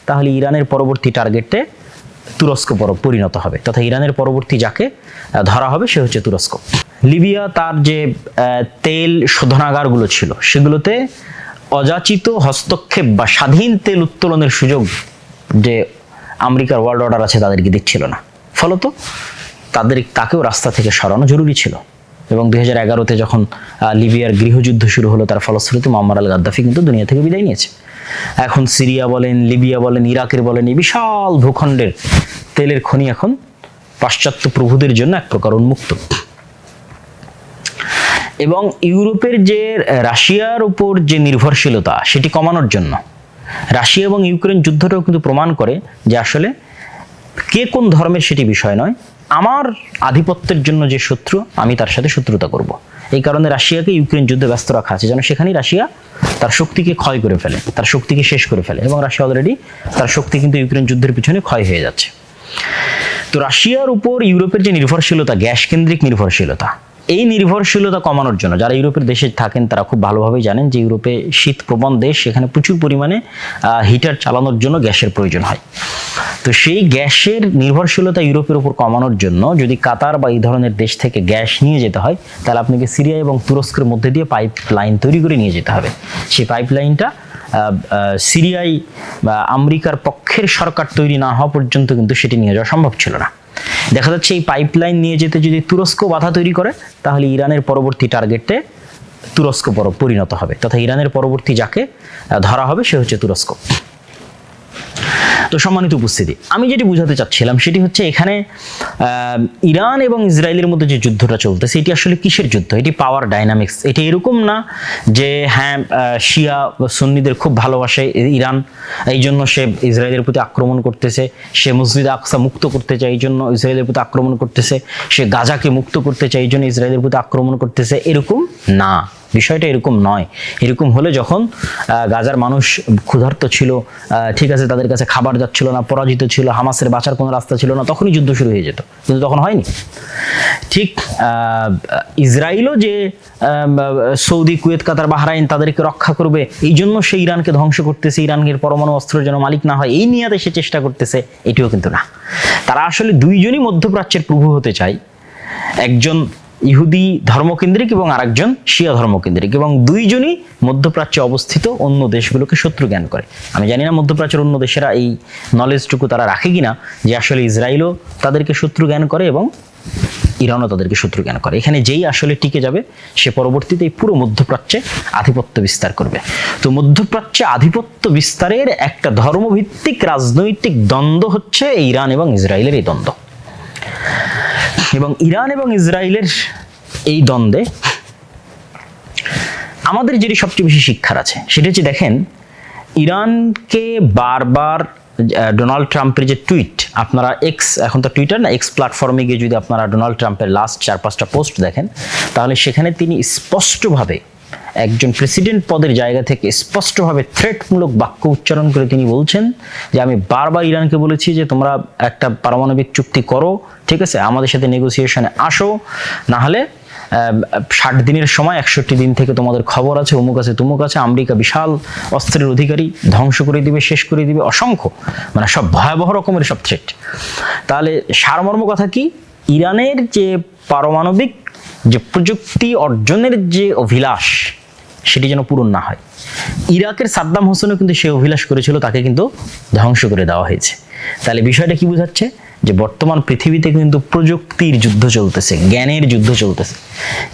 তাহলে ইরানের পরবর্তী টার্গেটে তুরস্ক পরিণত হবে, তথা ইরানের পরবর্তী যাকে ধরা হবে সে হচ্ছে তুরস্ক। লিবিয়া তার যে তেল শোধনাগারগুলো ছিল সেগুলোতে অযাচিত হস্তক্ষেপ বা স্বাধীন তেল উত্তোলনের সুযোগ যে আমেরিকার ওয়ার্ল্ড অর্ডার আছে তাদেরকে দিচ্ছিল না, ফলত তাকেও রাস্তা থেকে সরানো জরুরি ছিল। এবং 2011-তে যখন লিবিয়ার গৃহযুদ্ধ শুরু হলো তার ফলশ্রুতিতে মুয়াম্মার আল গাদ্দাফি কিন্তু দুনিয়া থেকে বিদায় নিয়েছে। এখন সিরিয়া বলেন, লিবিয়া বলেন, ইরাকের বলেন, এই বিশাল ভূখণ্ডের তেলের খনি এখন পাশ্চাত্য প্রভুদের জন্য এক প্রকার উন্মুক্ত। এবং ইউরোপের যে রাশিয়ার উপর যে নির্ভরশীলতা সেটি কমানোর জন্য রাশিয়া এবং ইউক্রেন যুদ্ধটাও কিন্তু প্রমাণ করে যে আসলে কে কোন ধর্মের সেটি বিষয় নয়, আমার আধিপত্যের জন্য যে শত্রু আমি তার সাথে শত্রুতা করব। এই কারণে রাশিয়াকে ইউক্রেন যুদ্ধে ব্যস্ত রাখা আছে যেন সেখানেই রাশিয়া তার শক্তিকে ক্ষয় করে ফেলে, তার শক্তিকে শেষ করে ফেলে। এবং রাশিয়া অলরেডি তার শক্তি কিন্তু ইউক্রেন যুদ্ধের পিছনে ক্ষয় হয়ে যাচ্ছে। তো রাশিয়ার উপর ইউরোপের যে নির্ভরশীলতা, গ্যাস কেন্দ্রিক নির্ভরশীলতা, এই নির্ভরশীলতা কমানোর জন্য যারা ইউরোপের দেশে থাকেন তারা খুব ভালোভাবেই জানেন যে ইউরোপে শীতপ্রবণ দেশ, সেখানে প্রচুর পরিমাণে হিটার চালানোর জন্য গ্যাসের প্রয়োজন হয়। তো সেই গ্যাসের নির্ভরশীলতা ইউরোপের উপর কমানোর জন্য যদি কাতার বা এই ধরনের দেশ থেকে গ্যাস নিয়ে যেতে হয় তাহলে আপনাকে সিরিয়া এবং তুরস্কের মধ্যে দিয়ে পাইপ লাইন তৈরি করে নিয়ে যেতে হবে। সেই পাইপ লাইনটা সিরিয়ায় বা আমেরিকার পক্ষের সরকার তৈরি না হওয়া পর্যন্ত কিন্তু সেটি নিয়ে যাওয়া সম্ভব ছিল না। দেখা যাচ্ছে এই পাইপলাইন নিয়ে যেতে যদি তুরস্ক বাধা তৈরি করে তাহলে ইরানের পরবর্তী টার্গেটে তুরস্ক পরিণত হবে, তথা ইরানের পরবর্তী যাকে ধরা হবে সে হচ্ছে তুরস্ক। তো সম্মানিত উপস্থিতি, আমি যেটি বুঝাতে চাচ্ছিলাম সেটি হচ্ছে এখানে ইরান এবং ইসরায়েলের মধ্যে যে যুদ্ধটা চলতেছে এটি আসলে কিসের যুদ্ধ? এটি পাওয়ার ডাইনামিক্স। এটি এরকম না যে হ্যাঁ শিয়া সুন্নিদের খুব ভালোবাসে ইরান, এই জন্য সে ইসরায়েলের প্রতি আক্রমণ করতেছে, সে মসজিদ আকসা মুক্ত করতে চায় এই জন্য ইসরায়েলের প্রতি আক্রমণ করতেছে, সে গাজাকে মুক্ত করতে চায় এই জন্য ইসরায়েলের প্রতি আক্রমণ করতেছে, এরকম না। বিষয়টা এরকম নয়। এরকম হলে যখন গাজার মানুষ ক্ষুধার্ত ছিল, ঠিক আছে, তাদের কাছে খাবার যাচ্ছিল না, পরাজিত ছিল, হামাসের বাঁচার কোনো রাস্তা ছিল না, তখনই যুদ্ধ শুরু হয়ে যেত, কিন্তু তখন হয়নি। ঠিক ইসরায়েলও যে সৌদি, কুয়েত, কাতার, বাহরাইন তাদেরকে রক্ষা করবে এই জন্য সে ইরানকে ধ্বংস করতেছে, ইরানের পরমাণু অস্ত্রের যেন মালিক না হয় এই নিয়াতে সে চেষ্টা করতেছে, এটিও কিন্তু না। তারা আসলে দুইজনই মধ্যপ্রাচ্যের প্রভু হতে চায়, একজন ইহুদি ধর্মকেন্দ্রিক এবং আরেকজন শিয়া ধর্মকেন্দ্রিক, এবং দুইজনই মধ্যপ্রাচ্যে অবস্থিত অন্য দেশগুলোকে শত্রু জ্ঞান করে। আমি জানি না মধ্যপ্রাচ্যের অন্য দেশেরা এই নলেজটুকু তারা রাখে কিনা যে আসলে ইসরায়েলও তাদেরকে শত্রু জ্ঞান করে এবং ইরানও তাদেরকে শত্রু জ্ঞান করে। এখানে যেই আসলে টিকে যাবে সে পরবর্তীতে এই পুরো মধ্যপ্রাচ্যে আধিপত্য বিস্তার করবে। তো মধ্যপ্রাচ্যে আধিপত্য বিস্তারের একটা ধর্মভিত্তিক রাজনৈতিক দ্বন্দ্ব হচ্ছে ইরান এবং ইসরায়েলের এই দ্বন্দ্ব। এবং ইরান এবং ইসরায়েলের এই দ্বন্দ্বে আমাদের যেটি সবচেয়ে বেশি শিক্ষার আছে সেটা হচ্ছে, দেখেন ইরানকে বারবার ডোনাল্ড ট্রাম্পের যে টুইট, আপনারা এক্স, এখন তো টুইটার না, এক্স প্ল্যাটফর্মে গিয়ে যদি আপনারা ডোনাল্ড ট্রাম্পের লাস্ট 4-5টা পোস্ট দেখেন তাহলে সেখানে তিনি স্পষ্টভাবে একজন প্রেসিডেন্ট পদের জায়গা থেকে স্পষ্টভাবে থ্রেটমূলক বাক্য উচ্চারণ করে তিনি বলছেন যে আমি বারবার ইরানকে বলেছি যে তোমরা একটা পারমাণবিক চুক্তি করো, ঠিক আছে, আমাদের সাথে নেগোসিয়েশনে আসো, না হলে 60 দিনের সময় 61 দিন থেকে তোমাদের খবর আছে, অমুক আছে তুমুক আছে, আমেরিকা বিশাল অস্ত্রের অধিকারী, ধ্বংস করে দিবে, শেষ করে দিবে, অসংখ্য, মানে সব ভয়াবহ রকমের সব থ্রেট। তাহলে সারমর্ম কথা কি, ইরানের যে পারমাণবিক যে প্রযুক্তি অর্জনের যে অভিলাষ সেটি যেন পূরণ না হয়। ইরাকের সাদ্দাম হোসেনও কিন্তু সে অভিলাষ করেছিল, তাকে কিন্তু ধ্বংস করে দেওয়া হয়েছে। তাহলে বিষয়টা কি বোঝাচ্ছে যে বর্তমান পৃথিবীতে কিন্তু প্রযুক্তির যুদ্ধ চলতেছে, জ্ঞানের যুদ্ধ চলতেছে,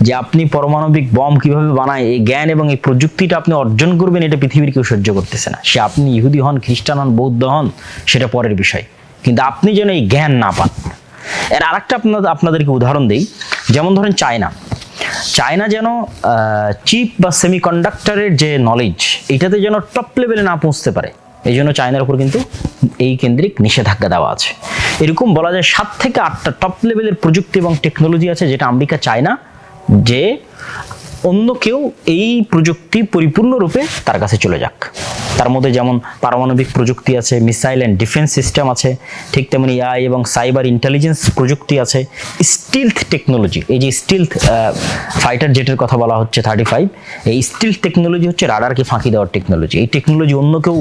যে আপনি পারমাণবিক বম কিভাবে বানায় এই জ্ঞান এবং এই প্রযুক্তিটা আপনি অর্জন করবেন এটা পৃথিবীর কেউ সহ্য করতেছে না। সে আপনি ইহুদি হন, খ্রিস্টান হন, বৌদ্ধ হন, সেটা পরের বিষয়, কিন্তু আপনি যেন এই জ্ঞান না পান। এর আরেকটা আপনাদেরকে উদাহরণ দেই, যেমন ধরেন চায়না যেন চিপ বা সেমিকন্ডাক্টরের যে নলেজ এটাতে যেন টপ লেভেলে না পৌঁছতে পারে, এই জন্য চায়নার উপর কিন্তু এই কেন্দ্রিক নিষেধাজ্ঞা দেওয়া আছে। এরকম বলা যায় 7 থেকে 8টা টপ লেভেলের প্রযুক্তি এবং টেকনোলজি আছে যেটা আমেরিকা চায় না যে অন্য কেউ এই প্রযুক্তি পরিপূর্ণরূপে তার কাছে চলে যাক। তার মধ্যে যেমন পারমাণবিক প্রযুক্তি আছে, মিসাইল অ্যান্ড ডিফেন্স সিস্টেম আছে, ঠিক তেমনি এআই এবং সাইবার ইন্টেলিজেন্স প্রযুক্তি আছে, স্টিলথ টেকনোলজি, এই যে স্টিলথ ফাইটার জেটের কথা বলা হচ্ছে 35, এই স্টিলথ টেকনোলজি হচ্ছে রাডারকে ফাঁকি দেওয়ার টেকনোলজি। এই টেকনোলজি অন্য কেউ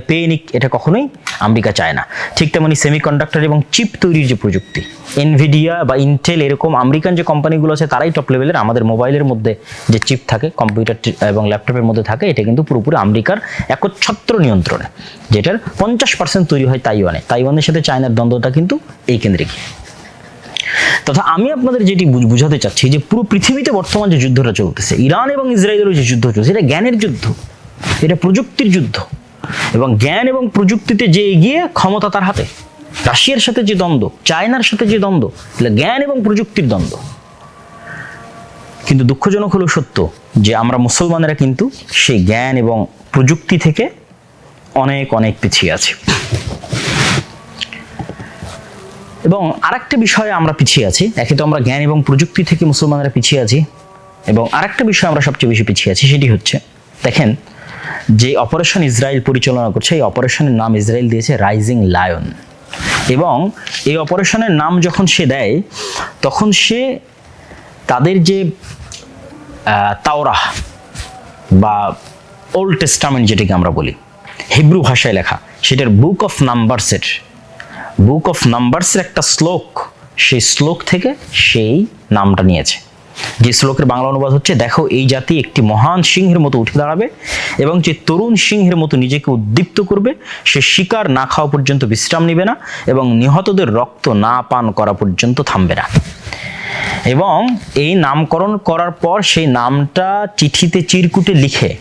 পেয়ে নিক এটা কখনোই আমেরিকা চায় না। ঠিক তেমনি সেমিকন্ডাক্টর এবং চিপ তৈরির যে প্রযুক্তি, এনভিডিয়া বা ইন্টেল এরকম আমেরিকান যে কোম্পানিগুলো আছে তারাই টপ লেভেলের। আমাদের মোবাইলের মধ্যে যে চিপ থাকে, কম্পিউটার এবং ল্যাপটপের মধ্যে থাকে, এটা কিন্তু পুরোপুরি আমেরিকার একচ্ছত্র নিয়ন্ত্রণে, যেটার 50% তৈরি হয় তাইওয়ানে। তাইওয়ানের সাথে চায়নার দ্বন্দ্বটা কিন্তু এই কেন্দ্রিক। তথা আমি আপনাদের যেটি বুঝাতে চাচ্ছি যে পুরো পৃথিবীতে বর্তমান যে যুদ্ধটা চলতেছে, ইরান এবং ইসরায়েলের যে যুদ্ধ চলছে, এটা জ্ঞানের যুদ্ধ, এটা প্রযুক্তির যুদ্ধ। এবং জ্ঞান এবং প্রযুক্তিতে যে এগিয়ে, ক্ষমতা তার হাতে। রাশিয়ার সাথে যে দ্বন্দ্ব, চায়নার সাথে যে দ্বন্দ্ব, এটা জ্ঞান এবং প্রযুক্তির দ্বন্দ্ব। কিন্তু দুঃখজনক হলো সত্য যে আমরা মুসলমানেরা কিন্তু সেই জ্ঞান এবং প্রযুক্তি থেকে অনেক অনেক পিছিয়ে আছি। এবং আরেকটা বিষয়ে আমরা পিছিয়ে আছি, একে তো আমরা জ্ঞান এবং প্রযুক্তি থেকে মুসলমানরা পিছিয়ে আছি, এবং আরেকটা বিষয়ে আমরা সবচেয়ে বেশি পিছিয়ে আছি, সেটি হচ্ছে দেখেন যে অপারেশন ইসরায়েল পরিচালনা করছে, এই অপারেশনের নাম ইসরায়েল দিয়েছে রাইজিং লায়ন। এবং এই অপারেশনের নাম যখন সে দেয়, তখন সে তাদের যে তাওরাহ বা ওল্ড টেস্টামেন্ট যেটাকে আমরা বলি, হিব্রু ভাষায় লেখা, সেটার বুক অফ নাম্বারসের একটা শ্লোক, সেই শ্লোক থেকে সেই নামটা নিয়েছে। যে শ্লোকের বাংলা অনুবাদ হচ্ছে, দেখো এই জাতি একটি মহান সিংহের মতো উঠে দাঁড়াবে এবং যে তরুণ সিংহের মতো নিজেকে উদ্দীপ্ত করবে, সে শিকার না খাওয়া পর্যন্ত বিশ্রাম নেবে না এবং নিহতদের রক্ত না পান করা পর্যন্ত থামবে না। এবং এই নামকরণ করার পর সেই নামটা চিঠিতে চিরকুটে লিখে,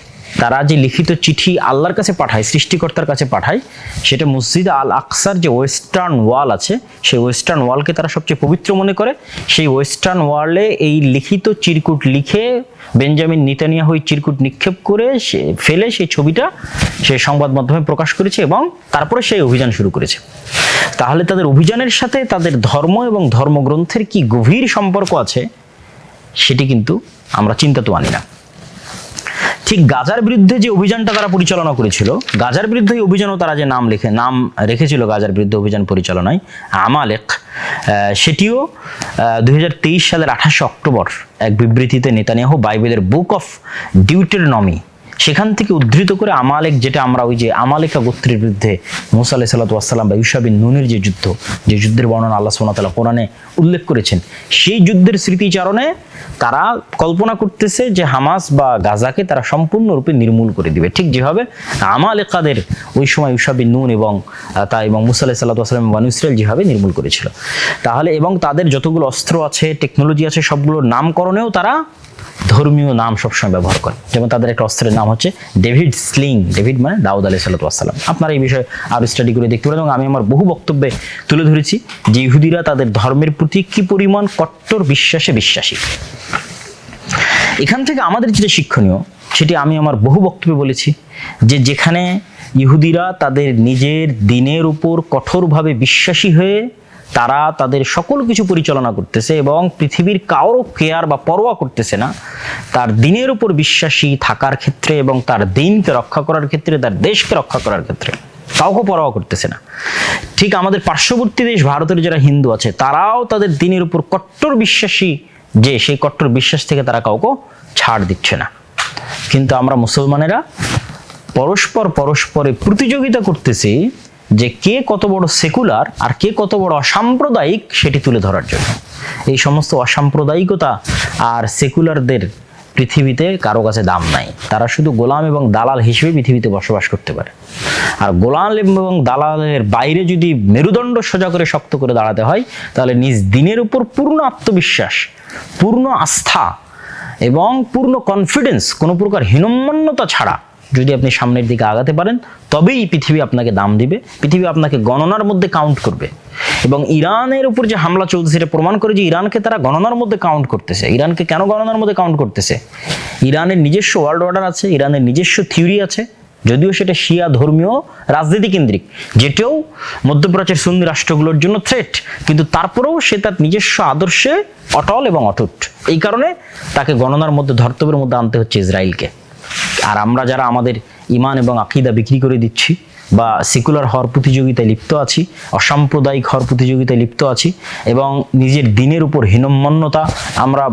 তারা যে লিখিত চিঠি আল্লাহর কাছে পাঠায়, সৃষ্টিকর্তার কাছে পাঠায়, সেটা মসজিদ আল আকসার যে ওয়েস্টার্ন ওয়াল আছে, সেই ওয়েস্টার্ন ওয়ালকে তারা সবচেয়ে পবিত্র মনে করে। সেই ওয়েস্টার্ন ওয়ালে এই লিখিত চিরকুট লিখে বেঞ্জামিন নেতানিয়াহু চিরকুট নিক্ষেপ করে ফেলে সেই ছবিটা সে সংবাদ মাধ্যমে প্রকাশ করেছে এবং তারপরে সেই অভিযান শুরু করেছে। তাহলে তাদের অভিযানের সাথে তাদের ধর্ম এবং ধর্মগ্রন্থের কি গভীর সম্পর্ক আছে, সেটি কিন্তু আমরা চিন্তাতেও আনি না। ঠিক গাজার বিরুদ্ধে যে অভিযানটা তারা পরিচালনা করেছিল, গাজার বিরুদ্ধে এই অভিযানও তারা যে নাম রেখেছিল গাজার বিরুদ্ধে অভিযান পরিচালনায়, আমালেক, সেটিও 2023 সালের 28 অক্টোবর এক বিবৃতিতে নেতানিয়াহু বাইবেলের বুক অফ ডিউটেরনমি সেখান থেকে উদ্ধৃত করে আমালেক, যেটা আমরা ওই যে আমালেকা গোত্রের বিরুদ্ধে মুসা আলাইহিস সালাতু ওয়াস সালাম বা ইউশা বিন নূনের যে যুদ্ধের বর্ণনা আল্লাহ সুবহানাহু ওয়া তাআলা কোরআনে উল্লেখ করেছেন, সেই যুদ্ধের স্মৃতিচারণে তারা কল্পনা করতেছে যে হামাস বা গাজাকে তারা সম্পূর্ণরূপে নির্মূল করে দিবে, ঠিক যেভাবে আমালেকাদের ওই সময় ইউশা বিন নূন এবং মুসা আলাইহিস সালাতু ওয়াস সালাম বনু ইসরাইল যেভাবে নির্মূল করেছিল। তাহলে এবং তাদের যতগুলো অস্ত্র আছে, টেকনোলজি আছে, সবগুলোর নামকরণেও তারা ধর্মীয় নাম সবসময় ব্যবহার করে। যেমন তাদের একটা অস্ত্রের নাম হচ্ছে ডেভিড স্লিং, ডেভিড মানে দাউদ আলাইহিস সালাতু ওয়াস সালাম। আপনারা এই বিষয়ে আরো স্টাডি করে দেখতে পারেন এবং আমি আমার বহু বক্তব্যে তুলে ধরেছি যে ইহুদিরা তাদের ধর্মের প্রতি কি পরিমাণ কট্টর বিশ্বাসী। এখান থেকে আমাদের যেটা শিক্ষণীয়, সেটি আমি আমার বহু বক্তব্যে বলেছি যে যেখানে ইহুদিরা তাদের নিজের দিনের উপর কঠোরভাবে বিশ্বাসী হয়ে তারা তাদের সকল কিছু পরিচালনা করতেছে এবং পৃথিবীর কারো কেয়ার বা পরোয়া করতেছে না, তার দিনের উপর বিশ্বাসী থাকার ক্ষেত্রে এবং তার দিনকে রক্ষা করার ক্ষেত্রে, তার দেশকে রক্ষা করার ক্ষেত্রে কাউকে পরোয়া করতেছে না। ঠিক আমাদের পার্শ্ববর্তী দেশ ভারতের যারা হিন্দু আছে, তারাও তাদের দিনের উপর কট্টর বিশ্বাসী, যে সেই কট্টর বিশ্বাস থেকে তারা কাউকে ছাড় দিচ্ছে না। কিন্তু আমরা মুসলমানেরা পরস্পরে প্রতিযোগিতা করতেছি যে কে কত বড় সেকুলার আর কে কত বড় অসাম্প্রদায়িক, সেটি তুলে ধরার জন্য। এই সমস্ত অসাম্প্রদায়িকতা আর সেকুলারদের পৃথিবীতে কারো কাছে দাম নাই। তারা শুধু গোলাম এবং দালাল হিসেবে পৃথিবীতে বসবাস করতে পারে। আর গোলাম এবং দালালের বাইরে যদি মেরুদণ্ড সোজা করে শক্ত করে দাঁড়াতে হয়, তাহলে নিজ দিনের উপর পূর্ণ আত্মবিশ্বাস, পূর্ণ আস্থা এবং পূর্ণ কনফিডেন্স, কোনো প্রকার হীনম্মন্যতা ছাড়া যদি আপনি সামনের দিকে আগাতে পারেন, তবেই পৃথিবী আপনাকে দাম দিবে, পৃথিবী আপনাকে গণনার মধ্যে কাউন্ট করবে। এবং ইরানের উপর যে হামলা চলছে, সেটা প্রমাণ করে যে ইরানকে তারা গণনার মধ্যে কাউন্ট করতেছে। ইরানকে কেন গণনার মধ্যে কাউন্ট করতেছে? ইরানের নিজস্ব ওয়ার্ল্ড অর্ডার আছে, ইরানের নিজস্ব থিওরি আছে, যদিও সেটা শিয়া ধর্মীয় রাজনীতি কেন্দ্রিক, যেটাও মধ্যপ্রাচ্যের সুন্নি রাষ্ট্রগুলোর জন্য থ্রেট, কিন্তু তারপরেও সে তার নিজস্ব আদর্শে অটল এবং অটুট। এই কারণে তাকে গণনার মধ্যে, ধর্তব্যের মধ্যে আনতে হচ্ছে ইসরায়েলকে। আর আমরা যারা আমাদের ইমান এবং আকীদা বিক্রি করে দিচ্ছি, বা সেকুলার হওয়ার প্রতিযোগিতায় লিপ্ত আছি, অসাম্প্রদায়িক হওয়ার প্রতিযোগিতায় লিপ্ত আছি, এবং নিজের দিনের উপর হীনম্মন্যতা আমরা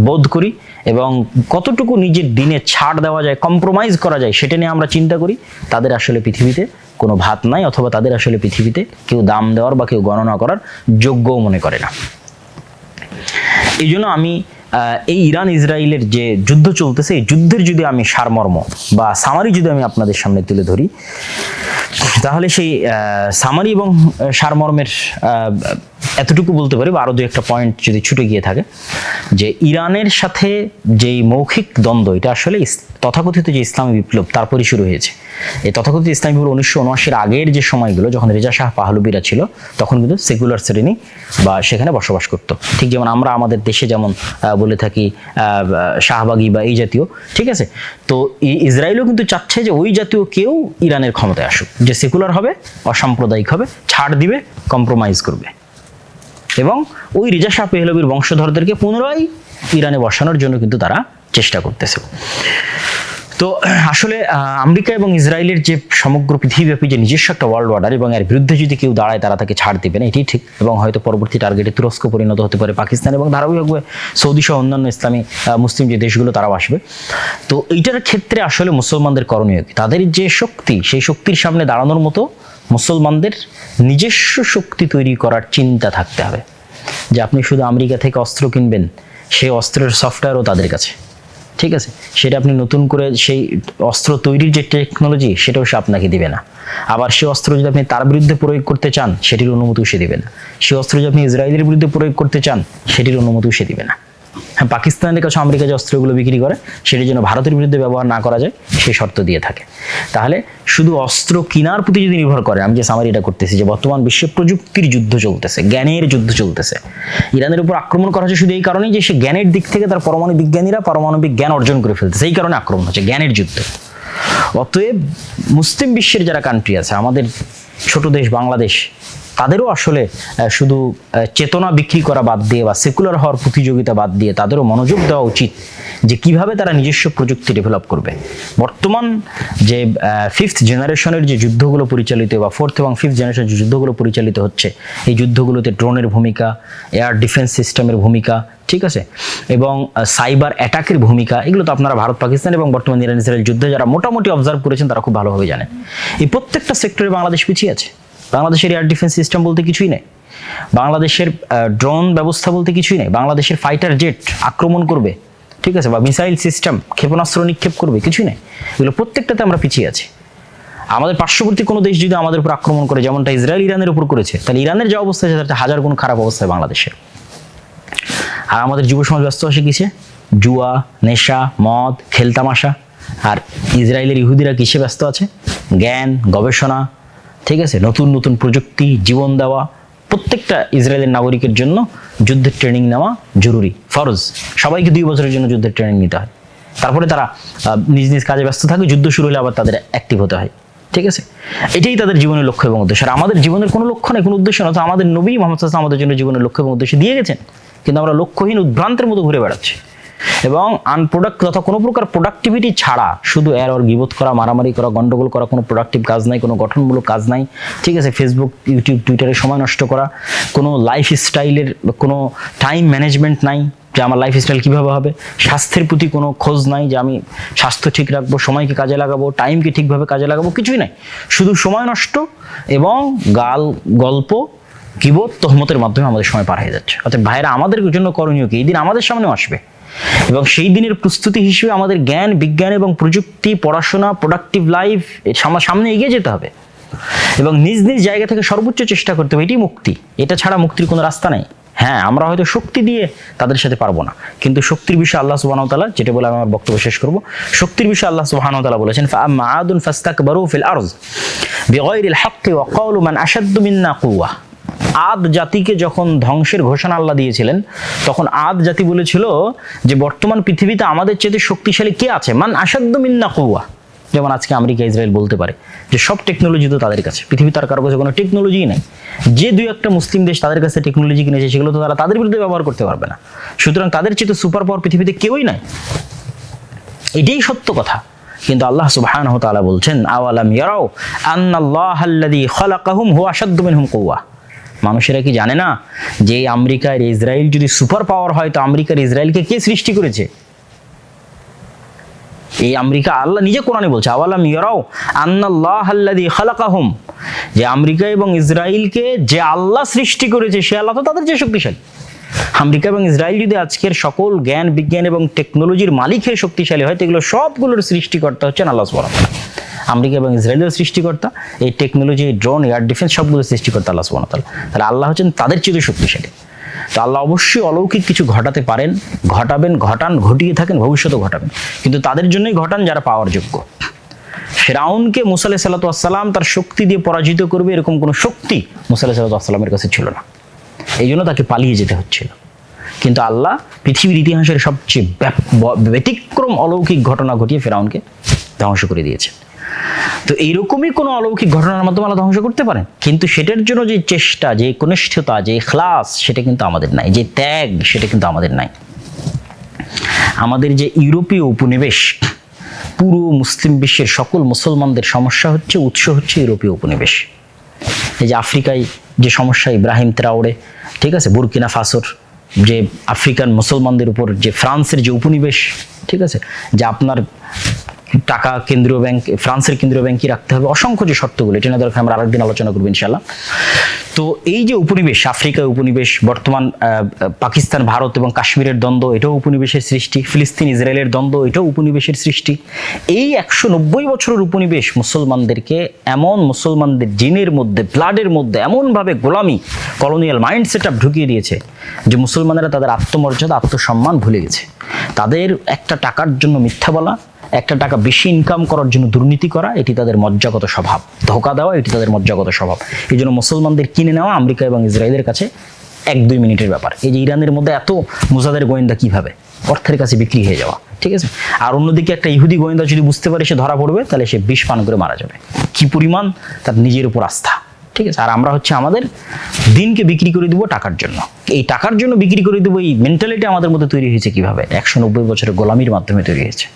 বোধ করি, এবং কতটুকু নিজের দিনে ছাড় দেওয়া যায়, কম্প্রোমাইজ করা যায় সেটা নিয়ে আমরা চিন্তা করি, তাদের আসলে পৃথিবীতে কোনো ভাত নাই, অথবা তাদের আসলে পৃথিবীতে কেউ দাম দেওয়ার বা কেউ গণনা করার যোগ্যও মনে করে না। এই জন্য আমি এই ইরান ইসরায়েলের যে যুদ্ধ চলতেছে, এই যুদ্ধের যদি আমি সারমর্ম বা সামারি যদি আমি আপনাদের সামনে তুলে ধরি, তাহলে সেই সামারি এবং সারমর্মের এতটুকু বলতে পারি, বা আরও দু একটা পয়েন্ট যদি ছুটে গিয়ে থাকে, যে ইরানের সাথে যেই মৌখিক দ্বন্দ্ব, এটা আসলে তথাকথিত যে ইসলামী বিপ্লব তারপরই শুরু হয়েছে। এই তথাকথিত ইসলামী বিপ্লব 1979-এর আগের যে সময়গুলো, যখন রেজা শাহ পাহলবিরা ছিল, তখন কিন্তু সেকুলার শ্রেণী বা সেখানে বসবাস করত। ঠিক যেমন আমরা আমাদের দেশে যেমন বলে থাকি শাহবাগী বা এই জাতীয়, ঠিক আছে। তো ইসরায়েলও কিন্তু চাচ্ছে যে ওই জাতীয় কেউ ইরানের ক্ষমতায় আসুক, যে সেকুলার হবে, অসাম্প্রদায়িক হবে, ছাড় দিবে, কম্প্রোমাইজ করবে, এবং ওই রেজা শাহ পাহলবির বংশধরদেরকে পুনরায় ইরানে বসানোর জন্য কিন্তু তারা চেষ্টা করতেছে। তো আসলে আমেরিকা এবং ইসরায়েলের যে সমগ্র পৃথিবীব্যাপী যে নিজস্ব একটা ওয়ার্ল্ড অর্ডার, এবং এর বিরুদ্ধে যদি কেউ দাঁড়ায় তারা তাকে ছাড় দেবে না, এটি ঠিক। এবং হয়তো পরবর্তী টার্গেটে তুরস্ক পরিণত হতে পারে, পাকিস্তান, এবং ধারাবাহিকভাবে সৌদি সহ অন্যান্য ইসলামী মুসলিম যে দেশগুলো তারাও আসবে। তো এইটার ক্ষেত্রে আসলে মুসলমানদের করণীয় কি? তাদের যে শক্তি, সেই শক্তির সামনে দাঁড়ানোর মতো মুসলমানদের নিজস্ব শক্তি তৈরি করার চিন্তা থাকতে হবে। যে আপনি শুধু আমেরিকা থেকে অস্ত্র কিনবেন, সেই অস্ত্রের সফটওয়্যারও তাদের কাছে, ঠিক আছে। সেটা আপনি নতুন করে সেই অস্ত্র তৈরির যে টেকনোলজি, সেটাও সে আপনাকে দিবে না। আবার সেই অস্ত্র যদি আপনি তার বিরুদ্ধে প্রয়োগ করতে চান, সেটির অনুমতিও সে দিবে না। সেই অস্ত্র যদি আপনি ইসরায়েলের বিরুদ্ধে প্রয়োগ করতে চান, সেটির অনুমতিও সে দিবে না। হ্যাঁ, পাকিস্তানের কাছে আমেরিকা যে অস্ত্রগুলো বিক্রি করে, সেটির জন্য ভারতের বিরুদ্ধে ব্যবহার না করা যায়, সেই শর্ত দিয়ে থাকে। তাহলে শুধু অস্ত্র কেনার প্রতি যদি নির্ভর করে, আমি যে সামারিটা করতেছি, যে বর্তমান বিশ্বে প্রযুক্তির যুদ্ধ চলতেছে, জ্ঞানের যুদ্ধ চলতেছে। ইরানের উপর আক্রমণ করা হচ্ছে শুধু এই কারণেই যে সে জ্ঞানের দিক থেকে তার পরমাণু বিজ্ঞানীরা পারমাণবিক জ্ঞান অর্জন করে ফেলতেছে, এই কারণে আক্রমণ হচ্ছে, জ্ঞানের যুদ্ধ। অতএব মুসলিম বিশ্বের যারা কান্ট্রি আছে, আমাদের ছোট দেশ বাংলাদেশ, তাদেরও আসলে শুধু চেতনা বিক্রি করা বাদ দিয়ে বা সেকুলার হওয়ার প্রতিযোগিতা বাদ দিয়ে তাদেরও মনোযোগ দেওয়া উচিত যে কিভাবে তারা নিজস্ব প্রযুক্তি ডেভেলপ করবে। বর্তমান যে ফিফথ জেনারেশনের যে যুদ্ধগুলো পরিচালিত, বা ফোর্থ এবং ফিফথ জেনারেশনের যে যুদ্ধগুলো পরিচালিত হচ্ছে, এই যুদ্ধগুলোতে ড্রোনের ভূমিকা, এয়ার ডিফেন্স সিস্টেমের ভূমিকা, ঠিক আছে, এবং সাইবার অ্যাটাকের ভূমিকা, এগুলো তো আপনারা ভারত পাকিস্তান এবং বর্তমান ইরান ইসরায়েল যুদ্ধে যারা মোটামুটি অবজার্ভ করেছেন তারা খুব ভালোভাবে জানেন। এই প্রত্যেকটা সেক্টরে বাংলাদেশ পিছিয়ে আছে। বাংলাদেশের এয়ার ডিফেন্স সিস্টেম বলতে কিছুই নেই, বাংলাদেশের ড্রোন ব্যবস্থা বলতে কিছুই নেই, বাংলাদেশের ফাইটার জেট আক্রমণ করবে, ঠিক আছে, বা মিসাইল সিস্টেম, ক্ষেপণাস্ত্র নিক্ষেপ করবে, কিছুই নেই। এগুলো প্রত্যেকটাতে আমরা পিছিয়ে আছি। আমাদের পার্শ্ববর্তী কোনো দেশ যদি আমাদের উপর আক্রমণ করে, যেমনটা ইসরায়েল ইরানের উপর করেছে, তাহলে ইরানের যে অবস্থা আছে তার হাজার গুণ খারাপ অবস্থায় বাংলাদেশের। আর আমাদের যুব সমাজ ব্যস্ত আছে কিসে? জুয়া, নেশা, মদ, খেলতামাশা। আর ইসরায়েলের ইহুদিরা কিসে ব্যস্ত আছে? জ্ঞান, গবেষণা, ঠিক আছে, নতুন নতুন প্রযুক্তি, জীবন দেওয়া। প্রত্যেকটা ইসরায়েলের নাগরিকের জন্য যুদ্ধের ট্রেনিং নেওয়া জরুরি, ফরজ। সবাইকে 2 বছরের জন্য যুদ্ধের ট্রেনিং নিতে হয়, তারপরে তারা নিজ নিজ কাজে ব্যস্ত থাকে। যুদ্ধ শুরু হলে আবার তাদের অ্যাক্টিভ হতে হয়, ঠিক আছে। এটাই তাদের জীবনের লক্ষ্য এবং উদ্দেশ্য। আর আমাদের জীবনের কোনো লক্ষ্য নেই, কোনো উদ্দেশ্য না। তো আমাদের নবী মুহাম্মদ সাল্লাল্লাহু আলাইহি ওয়াসাল্লাম আমাদের জন্য জীবনের লক্ষ্য এবং উদ্দেশ্য দিয়ে গেছেন, কিন্তু আমরা লক্ষ্যহীন উদ্ভ্রান্তের মতো ঘুরে বেড়াচ্ছি, এবং তথা কোনো প্রকার প্রোডাক্টিভিটি ছাড়া শুধু গীবত করা, মারামারি করা, গন্ডগোল করা, কোনো প্রোডাক্টিভ কাজ নাই, কোনো গঠনমূলক কাজ নাই, ঠিক আছে। ফেসবুক, ইউটিউব, টুইটারে সময় নষ্ট করা, কোনো লাইফ স্টাইলের কোনো টাইম ম্যানেজমেন্ট নাই, যে আমার লাইফ স্টাইল কীভাবে হবে। স্বাস্থ্যের প্রতি কোনো খোঁজ নাই, যে আমি স্বাস্থ্য ঠিক রাখবো, সময়কে কাজে লাগাবো, টাইমকে ঠিকভাবে কাজে লাগাবো, কিছুই নাই। শুধু সময় নষ্ট এবং গল্প, গীবত, তহমতের মাধ্যমে আমাদের সময় পার হয়ে যাচ্ছে। অর্থাৎ ভাইরা, আমাদের জন্য করণীয় কি? এই দিন আমাদের সামনেও আসবে, এবং সেই দিনের প্রস্তুতি হিসেবে আমাদের জ্ঞান, বিজ্ঞান এবং প্রযুক্তি, পড়াশোনা, প্রোডাক্টিভ লাইফ সামনে এগিয়ে যেতে হবে, এবং নিজ নিজ জায়গা থেকে সর্বোচ্চ চেষ্টা করতে হবে। এটাই মুক্তি, এটা ছাড়া মুক্তির কোনো রাস্তা নেই। হ্যাঁ, আমরা হয়তো শক্তি দিয়ে তাদের সাথে পারবো না, কিন্তু শক্তির বিষয়ে আল্লাহ সুবহানাহু ওয়া তাআলা, যেটা বলে আমি আমার বক্তব্য শেষ করব, শক্তির বিষয়ে আল্লাহ সুবহানাহু ওয়া তাআলা বলেছেন, ফাআম্মা আদুন ফাস্তাকবারু ফিল আরজ বিগাইরিল হাক্কি ওয়া ক্বালু মান আশাদ্দু মিন্না কুওয়া। আদ জাতিকে যখন ধ্বংসের ঘোষণা আল্লাহ দিয়েছিলেন, তখন আদ জাতি বলেছিল যে বর্তমান পৃথিবীতে আমাদের চেয়ে শক্তিশালী কে আছে? মান আশাদ্দু মিন্না কুওয়া। যেমন আজকে আমেরিকা, ইসরায়েল বলতে পারে যে সব টেকনোলজি তো তাদের কাছে, পৃথিবী তার কারো কাছে কোনো টেকনোলজিই নাই। যে 2-1টা মুসলিম দেশ তাদের কাছে টেকনোলজি কিনেছে, সেগুলো তো তারা তাদের বিরুদ্ধে ব্যবহার করতে পারবে না। সুতরাং তাদের চেয়ে সুপার পাওয়ার পৃথিবীতে কেউই নাই, এটাই সত্য কথা। কিন্তু আল্লাহ সুবহানাহু ওয়া তাআলা বলছেন আওয়ালাম ইয়ারাও আন্নাল্লাহাল্লাযী খালাকাহুম হুয়া আশাদ্দু মিনহুম কুওয়া। মানুষেরা কি জানে না যে আমেরিকার ইসরায়েল যদি সুপার পাওয়ার হয় তো আমেরিকার ইসরায়েলকে কে সৃষ্টি করেছে? এই আমেরিকা আল্লাহ নিজে কোরআনে বলছে আওয়ালাম ইয়ারাও আন্নাল্লাহাল্লাযী খালাকাহুম, যে আমেরিকা এবং ইসরায়েলকে যে আল্লাহ সৃষ্টি করেছে সে আল্লাহ তো তাদের যে শক্তিশালী। আমেরিকা এবং ইসরায়েল যদি আজকের সকল জ্ঞান বিজ্ঞান এবং টেকনোলজির মালিক হয়ে শক্তিশালী হয় তো এগুলো সবগুলোর সৃষ্টিকর্তা হচ্ছেন আল্লাহ সুবহানাহু ওয়া তাআলা। আমেরিকা এবং ইসরায়েলের সৃষ্টিকর্তা, এই টেকনোলজি, ড্রোন, এয়ার ডিফেন্স সবগুলোর সৃষ্টিকর্তা আল্লাহ সুবহানাহু ওয়া তাআলা। তাহলে আল্লাহ হচ্ছেন তাদের চেয়ে শক্তিশালী। তো আল্লাহ অবশ্যই অলৌকিক কিছু ঘটাতে পারেন, ঘটাবেন, ঘটান, ঘটিয়ে থাকেন, ভবিষ্যতেও ঘটাবেন, কিন্তু তাদের জন্যই ঘটান যারা পাওয়ার যোগ্য। ফিরআউনকে মুসা আলাইহিস সালাতু ওয়াস সালাম তার শক্তি দিয়ে পরাজিত করবে এরকম কোনো শক্তি মুসা আলাইহিস সালাতু ওয়াস সালামের কাছে ছিল না, এই জন্য তাকে পালিয়ে যেতে হচ্ছিল। কিন্তু আল্লাহ পৃথিবীর ইতিহাসের সবচেয়ে ব্যতিক্রম অলৌকিক ঘটনা ঘটিয়ে ফিরআউনকে ধ্বংস করে দিয়েছেন। তো এইরকমই কোনো অলৌকিক ঘটনার মাধ্যমে আল্লাহ ধ্বংস করতে পারেন, কিন্তু সেটার জন্য যে চেষ্টা, যে কনিষ্ঠতা, যে ইখলাস, সেটা কিন্তু আমাদের নাই, যে ত্যাগ, সেটা কিন্তু আমাদের নাই। আমাদের যে ইউরোপীয় উপনিবেশ, পুরো মুসলিম বিশ্বের সকল মুসলমানদের সমস্যা হচ্ছে, উৎস হচ্ছে ইউরোপীয় উপনিবেশ। এই যে আফ্রিকায় যে সমস্যা, ইব্রাহিম ত্রাওরে, ঠিক আছে, বুরকিনা ফাসোর যে আফ্রিকান মুসলমানদের উপর যে ফ্রান্সের যে উপনিবেশ, ঠিক আছে, যে আপনার টাকা কেন্দ্রীয় ব্যাংক, ফ্রান্সের কেন্দ্রীয় ব্যাংকই রাখতে হবে, অসংখ্য যে শর্তগুলো, এটা না দরকার, আমরা আরেকদিন আলোচনা করবো ইনশাআল্লাহ। তো এই যে উপনিবেশ, আফ্রিকায় উপনিবেশ, বর্তমান পাকিস্তান, ভারত এবং কাশ্মীরের দ্বন্দ্ব, এটাও উপনিবেশের সৃষ্টি, ফিলিস্তিন ইসরায়েলের দ্বন্দ্ব, এটাও উপনিবেশের সৃষ্টি। এই 190 বছরের উপনিবেশ মুসলমানদেরকে এমন, মুসলমানদের জিনের মধ্যে, ব্লাডের মধ্যে এমনভাবে গোলামি, কলোনিয়াল মাইন্ড সেট আপ ঢুকিয়ে দিয়েছে যে মুসলমানেরা তাদের আত্মমর্যাদা, আত্মসম্মান ভুলে গেছে। তাদের একটা টাকার জন্য মিথ্যা বলা, একটা টাকা বেশি ইনকাম করার জন্য দুর্নীতি করা, এটি তাদের মজ্জাগত স্বভাব। ধোঁকা দেওয়া, এটি তাদের মজ্জাগত স্বভাব। এই জন্য মুসলমানদের কিনে নেওয়া আমেরিকা এবং ইসরায়েলের কাছে 1-2 মিনিটের ব্যাপার। এই যে ইরানের মধ্যে এত মুজাদের গোয়েন্দা কিভাবে অর্থের কাছে বিক্রি হয়ে যাওয়া, ঠিক আছে। আর অন্যদিকে একটা ইহুদি গোয়েন্দা যদি বুঝতে পারে সে ধরা পড়বে, তাহলে সে বিষ পান করে মারা যাবে। কি পরিমাণ তার নিজের উপর আস্থা, ঠিক আছে। আর আমরা হচ্ছে আমাদের দিনকে বিক্রি করে দিব টাকার জন্য। এই টাকার জন্য বিক্রি করে দেবো, এই মেন্টালিটি আমাদের মধ্যে তৈরি হয়েছে কিভাবে? 190 বছরের গোলামির মাধ্যমে তৈরি হয়েছে।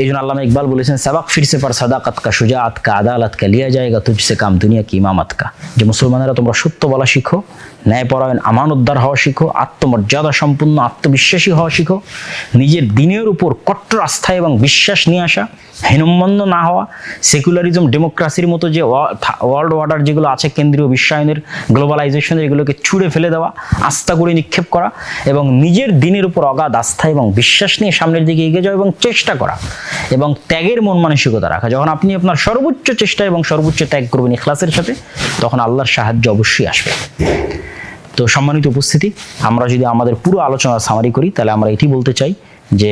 এই জন্য আল্লামা ইকবাল বলেছেন, সাবাক ফিরসে পার সাদাকাত কা, শুজাআত কা, আদালত কা, লিয়া জায়েগা তুঝসে কাম দুনিয়া কি ইমামত কা। যে মুসলমানেরা তোমরা সত্য বলা শিখো, ন্যায়পরায়ণ, আমানতদার হওয়া শিখো, আত্মমর্যাদা সম্পন্ন, আত্মবিশ্বাসী হওয়া শিখো, নিজের দিনের উপর কট্টর আস্থা এবং বিশ্বাস নিয়ে আসা, হীনম্মন্য না হওয়া, সেকুলারিজম, ডেমোক্রাসির মতো যে ওয়ার্ল্ড অর্ডার যেগুলো আছে, কেন্দ্রীয় বিশ্বায়নের, গ্লোবালাইজেশনের, এগুলোকে ছুঁড়ে ফেলে দেওয়া, আস্থা করে নিক্ষেপ করা এবং নিজের দিনের উপর অগাধ আস্থা এবং বিশ্বাস নিয়ে সামনের দিকে এগিয়ে যাওয়া এবং চেষ্টা করা এবং ত্যাগের মন মানসিকতা রাখা। যখন আপনি আপনার সর্বোচ্চ চেষ্টা এবং সর্বোচ্চ ত্যাগ করবেন ইখলাসের সাথে, তখন আল্লাহর সাহায্য অবশ্যই আসবে। তো সম্মানিত উপস্থিতি, আমরা যদি আমাদের পুরো আলোচনা সামারি করি, তাহলে আমরা এটি বলতে চাই যে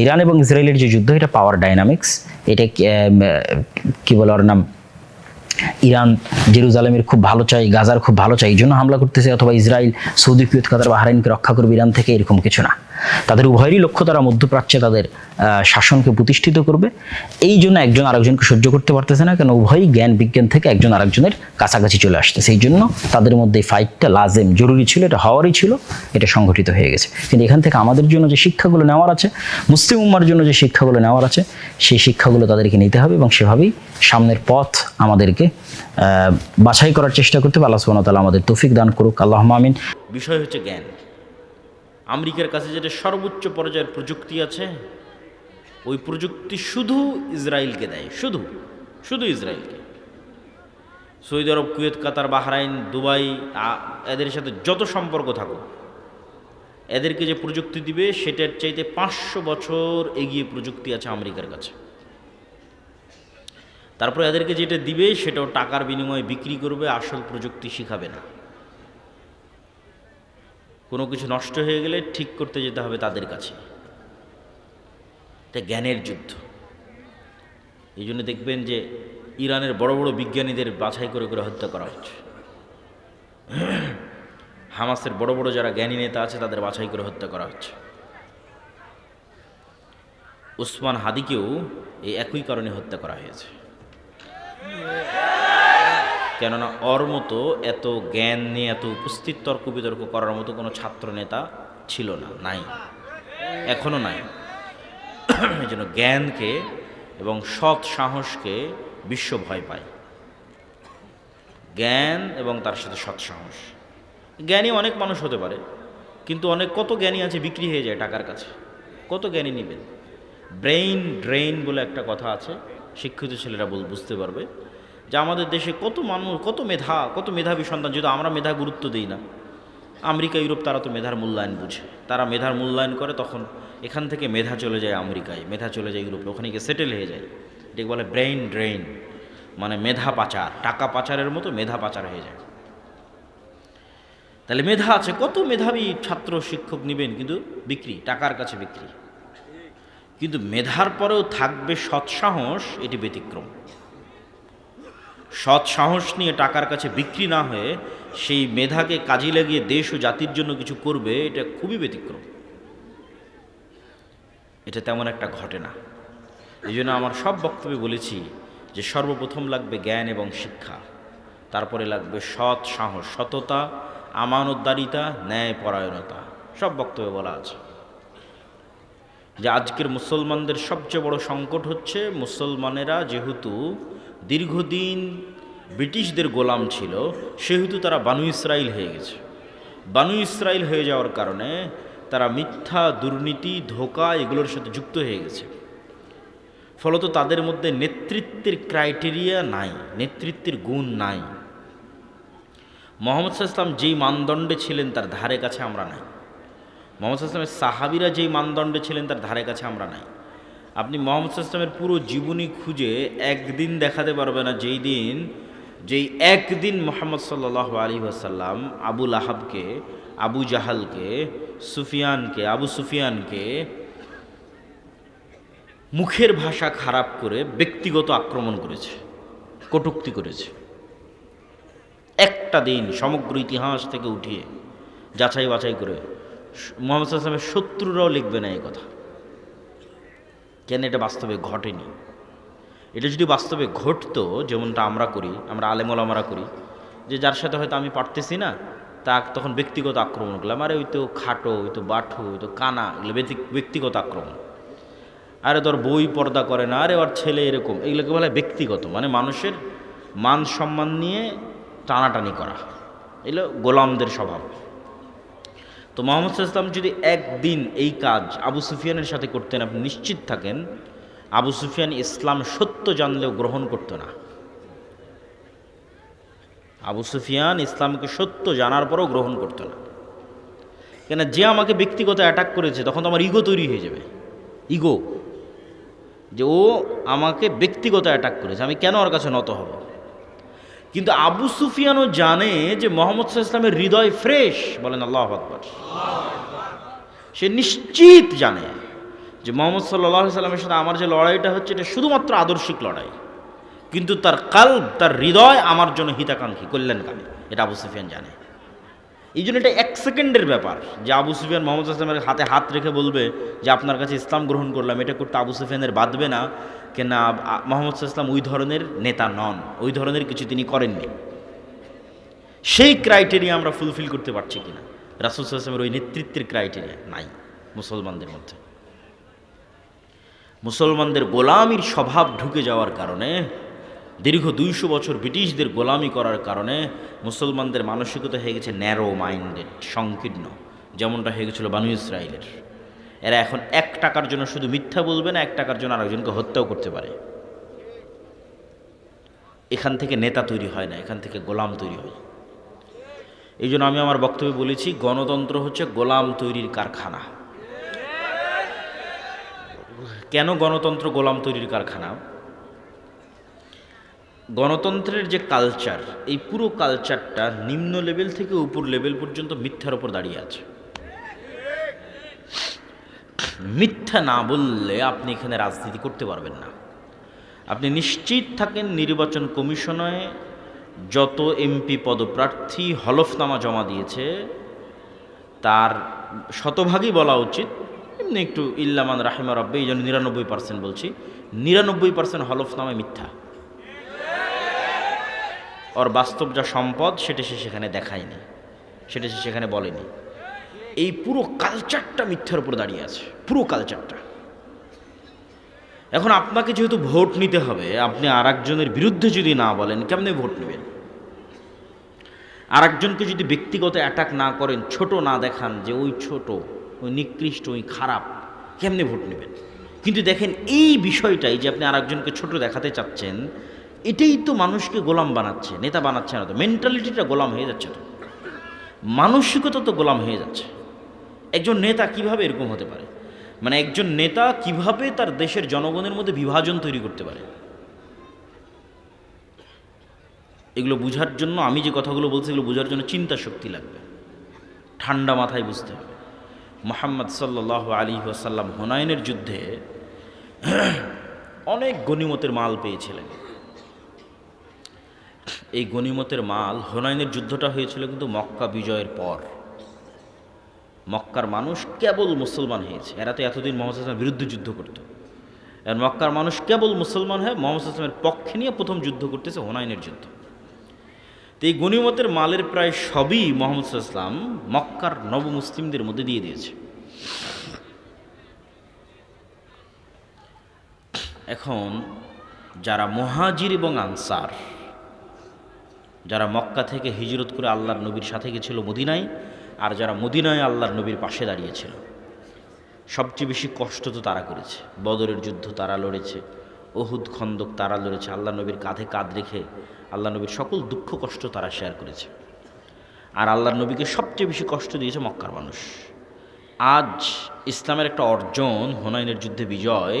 ইরান এবং ইসরায়েলের যে যুদ্ধ, এটা পাওয়ার ডাইনামিক্স। এটা কি বলে ওর নাম, ইরান জেরুজালেমের খুব ভালো চাই, গাজার খুব ভালো চাই, এই জন্য হামলা করতেছে, অথবা ইসরায়েল সৌদি, কুয়েত, কাতার, বাহরাইনকে রক্ষা করবে ইরান থেকে, এরকম কিছু না। তাদের উভয়েরই লক্ষ্য তারা মধ্যপ্রাচ্যে তাদের শাসনকে প্রতিষ্ঠিত করবে। এই জন্য একজন আরেকজনকে সহ্য করতে পারতেছে না, কেন উভয়ই জ্ঞান বিজ্ঞান থেকে একজন আরেকজনের কাছাকাছি চলে আসছে। সেই জন্য তাদের মধ্যে এই ফাইটটা লাজেম, জরুরি ছিল, এটা হওয়ারই ছিল, এটা সংঘটিত হয়ে গেছে। কিন্তু এখান থেকে আমাদের জন্য যে শিক্ষাগুলো নেওয়ার আছে, মুসলিম উম্মার জন্য যে শিক্ষাগুলো নেওয়ার আছে, সেই শিক্ষাগুলো তাদেরকে নিতে হবে এবং সেভাবেই সামনের পথ আমাদেরকে বাছাই করার চেষ্টা করতে হবে। আল্লাহ সুবহানাহু ওয়া তাআলা আমাদের তৌফিক দান করুক, আল্লাহুম্মা আমিন। বিষয় হচ্ছে জ্ঞান। আমেরিকার কাছে যেটা সর্বোচ্চ পর্যায়ের প্রযুক্তি আছে, ওই প্রযুক্তি শুধু ইসরায়েলকে দেয়, শুধু ইসরায়েলকে। সৌদি আরব, কুয়েত, কাতার, বাহরাইন, দুবাই, এদের সাথে যত সম্পর্ক থাকুক, এদেরকে যে প্রযুক্তি দিবে সেটার চাইতে 500 বছর এগিয়ে প্রযুক্তি আছে আমেরিকার কাছে। তারপর এদেরকে যেটা দিবে সেটাও টাকার বিনিময়ে বিক্রি করবে, আসল প্রযুক্তি শিখাবে না। কোনো কিছু নষ্ট হয়ে গেলে ঠিক করতে যেতে হবে তাদের কাছে। এটা জ্ঞানের যুদ্ধ। এই জন্য দেখবেন যে ইরানের বড় বড় বিজ্ঞানীদের বাছাই করে করে হত্যা করা হচ্ছে। হামাসের বড় বড় যারা জ্ঞানী নেতা আছে তাদের বাছাই করে হত্যা করা হচ্ছে। উসমান হাদিকেও এই একই কারণে হত্যা করা হয়েছে। কেননা ওর মতো এত জ্ঞান নিয়ে এত উপস্থিত তর্ক বিতর্ক করার মতো কোনো ছাত্র নেতা ছিল না, নাই, এখনো নাই। এই জন্য জ্ঞানকে এবং সৎ সাহসকে বিশ্ব ভয় পায়। জ্ঞান এবং তার সাথে সৎ সাহস। জ্ঞানী অনেক মানুষ হতে পারে, কিন্তু কত জ্ঞানী আছে বিক্রি হয়ে যায় টাকার কাছে। কত জ্ঞানী নেবেন? ব্রেইন ড্রেইন বলে একটা কথা আছে, শিক্ষিত ছেলেরা বুঝতে পারবে, যে আমাদের দেশে কত মানুষ, কত মেধাবী সন্তান, যদি আমরা মেধা গুরুত্ব দিই না। আমেরিকা, ইউরোপ তারা তো মেধার মূল্যায়ন বুঝে, তারা মেধার মূল্যায়ন করে, তখন এখান থেকে মেধা চলে যায় আমেরিকায়, মেধা চলে যায় ইউরোপে, ওখানে গিয়ে সেটেল হয়ে যায়। এটাকে বলে ব্রেইন ড্রেইন, মানে মেধা পাচার, টাকা পাচারের মতো মেধা পাচার হয়ে যায়। তাহলে মেধা আছে, কত মেধাবী ছাত্র শিক্ষক নেবেন, কিন্তু বিক্রি, টাকার কাছে বিক্রি। কিন্তু মেধার পরেও থাকবে সৎসাহস, এটি ব্যতিক্রম। সৎ সাহস নিয়ে টাকার কাছে বিক্রি না হয়ে সেই মেধাকে কাজে লাগিয়ে দেশ ও জাতির জন্য কিছু করবে, এটা খুবই ব্যতিক্রম। এটা তেমন একটা ঘটে না। এই জন্য আমার সব বক্তব্যে বলেছি যে সর্বপ্রথম লাগবে জ্ঞান এবং শিক্ষা, তারপরে লাগবে সৎ সাহস, সততা, আমানতদারিতা, ন্যায়পরায়ণতা। সব বক্তব্যে বলা আছে যে আজকের মুসলমানদের সবচেয়ে বড় সংকট হচ্ছে, মুসলমানেরা যেহেতু দীর্ঘদিন ব্রিটিশদের গোলাম ছিল, সেহেতু তারা বানু ইসরাইল হয়ে গেছে। বানু ইসরাইল হয়ে যাওয়ার কারণে তারা মিথ্যা, দুর্নীতি, ধোঁকা এগুলোর সাথে যুক্ত হয়ে গেছে। ফলত তাদের মধ্যে নেতৃত্বের ক্রাইটেরিয়া নাই, নেতৃত্বের গুণ নাই। মুহাম্মদ সাল্লাল্লাহু আলাইহি ওয়াসাল্লাম যেই মানদণ্ডে ছিলেন তার ধারে কাছে আমরা নাই। মুহাম্মদ সাল্লাল্লাহু আলাইহি ওয়াসাল্লামের সাহাবীরা যেই মানদণ্ডে ছিলেন তার ধারে কাছে আমরা নাই। আপনি মুহাম্মদ সাল্লাল্লাহু আলাইহি ওয়াসাল্লামের পুরো জীবনী খুঁজে একদিন দেখাতে পারবে না যেই একদিন মুহাম্মদ সাল্লাল্লাহু আলাইহি ওয়াসাল্লাম আবু লাহাবকে, আবু জাহালকে, আবু সুফিয়ানকে মুখের ভাষা খারাপ করে ব্যক্তিগত আক্রমণ করেছে, কটূক্তি করেছে। একটা দিন সমগ্র ইতিহাস থেকে উঠিয়ে যাচাই বাছাই করে মুহাম্মদ সাল্লাল্লাহু আলাইহি ওয়াসাল্লামের শত্রুরাও লিখবে না এই কথা। কেন? এটা বাস্তবে ঘটেনি। এটা যদি বাস্তবে ঘটতো, যেমনটা আমরা করি, আমরা আলেম ওলামারা করি, যে যার সাথে হয়তো আমি পারতেছি না, তা তখন ব্যক্তিগত আক্রমণ করলাম, আরে ওই তো খাটো, ওই তো বাঠু, ওই তো কানা, এগুলো ব্যক্তিগত আক্রমণ। আরে তোর বই পর্দা করে না, আরে ওর ছেলে এরকম, এগুলোকে বলে ব্যক্তিগত, মানে মানুষের মান সম্মান নিয়ে টানাটানি করা। এগুলো গোলামদের স্বভাব। তো মুহাম্মদ সাল্লাল্লাহু আলাইহি ওয়াসাল্লাম যদি একদিন এই কাজ আবু সুফিয়ানের সাথে করতেন, আপনি নিশ্চিত থাকেন আবু সুফিয়ান ইসলাম সত্য জানলেও গ্রহণ করত না। আবু সুফিয়ান ইসলামকে সত্য জানার পরও গ্রহণ করত না। কেন? যে আমাকে ব্যক্তিগত অ্যাটাক করেছে, তখন তো আমার ইগো তৈরি হয়ে যাবে। ইগো, যে ও আমাকে ব্যক্তিগত অ্যাটাক করেছে, আমি কেন ওর কাছে নত হব? কিন্তু আবু সুফিয়ানও জানে যে মুহাম্মদ সাল্লাল্লাহু আলাইহি ওয়াসাল্লামের হৃদয় ফ্রেশ, বলেন আল্লাহু আকবার। সে নিশ্চিত জানে যে মুহাম্মদ সাল্লাল্লাহু আলাইহি ওয়াসাল্লামের সাথে আমার যে লড়াইটা হচ্ছে, এটা শুধুমাত্র আদর্শিক লড়াই, কিন্তু তার কাল্ব, তার হৃদয় আমার জন্য হিতাকাঙ্ক্ষী, কল্যাণকামী। এটা আবু সুফিয়ান জানে। এই জন্য এটা এক সেকেন্ডের ব্যাপার যে আবু সুফিয়ান মুহাম্মদ সাল্লাল্লাহু আলাইহি ওয়াসাল্লামের হাতে হাত রেখে বলবে যে আপনার কাছে ইসলাম গ্রহণ করলাম, এটা করতে আবু সুফিয়ানের বাঁধবে না। কেন? মুহাম্মদ সাল্লাল্লাহু আলাইহি ওয়াসাল্লাম ওই ধরনের নেতা নন, ওই ধরনের কিছু তিনি করেননি। সেই ক্রাইটেরিয়া আমরা ফুলফিল করতে পারছি কিনা? রাসূল সাল্লাল্লাহু আলাইহি ওয়াসাল্লামের ওই নেতৃত্বের ক্রাইটেরিয়া নাই মুসলমানদের মধ্যে। মুসলমানদের গোলামির স্বভাব ঢুকে যাওয়ার কারণে, দীর্ঘ 200 বছর ব্রিটিশদের গোলামি করার কারণে মুসলমানদের মানসিকতা হয়ে গেছে ন্যারো মাইন্ডেড, সংকীর্ণ, যেমনটা হয়ে গেছিল বানু ইসরাইলের। এরা এখন 1 টাকার জন্য শুধু মিথ্যা বলবে না, 1 টাকার জন্য আরেকজনকে হত্যাও করতে পারে। এখান থেকে নেতা তৈরি হয় না, এখান থেকে গোলাম তৈরি হয়। এই জন্য আমি আমার বক্তব্যে বলেছি, গণতন্ত্র হচ্ছে গোলাম তৈরির কারখানা। কেন গণতন্ত্র গোলাম তৈরির কারখানা? গণতন্ত্রের যে কালচার, এই পুরো কালচারটা নিম্ন লেভেল থেকে উপর লেভেল পর্যন্ত মিথ্যার উপর দাঁড়িয়ে আছে। মিথ্যা না বললে আপনি এখানে রাজনীতি করতে পারবেন না। আপনি নিশ্চিত থাকেন নির্বাচন কমিশনে যত এমপি পদপ্রার্থী হলফনামা জমা দিয়েছে, তার শতভাগই বলা উচিত, এমনি একটু ইল্লামান রাহিমা রব্বে, এই জন্য 99% বলছি, 99% হলফনামায় মিথ্যা। ওর বাস্তব যা সম্পদ সেটা সে সেখানে দেখায়নি, সেটা সে সেখানে বলেনি। এই পুরো কালচারটা মিথ্যার উপর দাঁড়িয়ে আছে, পুরো কালচারটা। এখন আপনাকে যেহেতু ভোট নিতে হবে, আপনি আর একজনের বিরুদ্ধে যদি না বলেন, কেমনে ভোট নেবেন? আর একজনকে যদি ব্যক্তিগত অ্যাটাক না করেন, ছোট না দেখান যে ওই ছোট, ওই নিকৃষ্ট, ওই খারাপ, কেমনে ভোট নেবেন? কিন্তু দেখেন, এই বিষয়টাই যে আপনি আর একজনকে ছোট দেখাতে চাচ্ছেন, এটাই তো মানুষকে গোলাম বানাচ্ছে, নেতা বানাচ্ছে না তো। মেন্টালিটিটা গোলাম হয়ে যাচ্ছে, তো মানসিকতা তো গোলাম হয়ে যাচ্ছে। একজন নেতা কিভাবে এরকম হতে পারে? মানে একজন নেতা কিভাবে তার দেশের জনগণের মধ্যে বিভাজন তৈরি করতে পারে? এগুলো বোঝার জন্য, আমি যে কথাগুলো বলছি এগুলো বোঝার জন্য চিন্তা শক্তি লাগবে, ঠান্ডা মাথায় বুঝতে হবে। মুহাম্মদ সাল্লাল্লাহু আলাইহি ওয়াসাল্লাম হুনাইনের যুদ্ধে অনেক গনিমতের মাল পেয়েছিলেন। এই গনিমতের মাল, হুনাইনের যুদ্ধটা হয়েছিল কিন্তু মক্কা বিজয়ের পর। মক্কার মানুষ কেবল মুসলমান হয়েছে, এরা তো এতদিন মোহাম্মদ সাল্লামের বিরুদ্ধে যুদ্ধ করত। আর মক্কার মানুষ কেবল মুসলমান হয়ে মোহাম্মদ সাল্লামের পক্ষে নিয়ে প্রথম যুদ্ধ করতেছে, হুনাইনের যুদ্ধ। তো এই গনিমতের মালের প্রায় সবই মোহাম্মদ সাল্লাম মক্কার নবমুসলিমদের মধ্যে দিয়ে দিয়েছে। এখন যারা মুহাজির এবং আনসার, যারা মক্কা থেকে হিজরত করে আল্লাহর নবীর সাথে গেছিল মদিনায়, আর যারা মদিনায় আল্লাহর নবীর পাশে দাঁড়িয়েছিল, সবচেয়ে বেশি কষ্ট তো তারা করেছে। বদরের যুদ্ধ তারা লড়েছে, ওহুদ খন্দক তারা লড়েছে, আল্লাহ নবীর কাঁধে কাঁধ রেখে আল্লাহ নবীর সকল দুঃখ কষ্ট তারা শেয়ার করেছে। আর আল্লাহর নবীকে সবচেয়ে বেশি কষ্ট দিয়েছে মক্কার মানুষ। আজ ইসলামের একটা অর্জন, হুনাইনের যুদ্ধে বিজয়,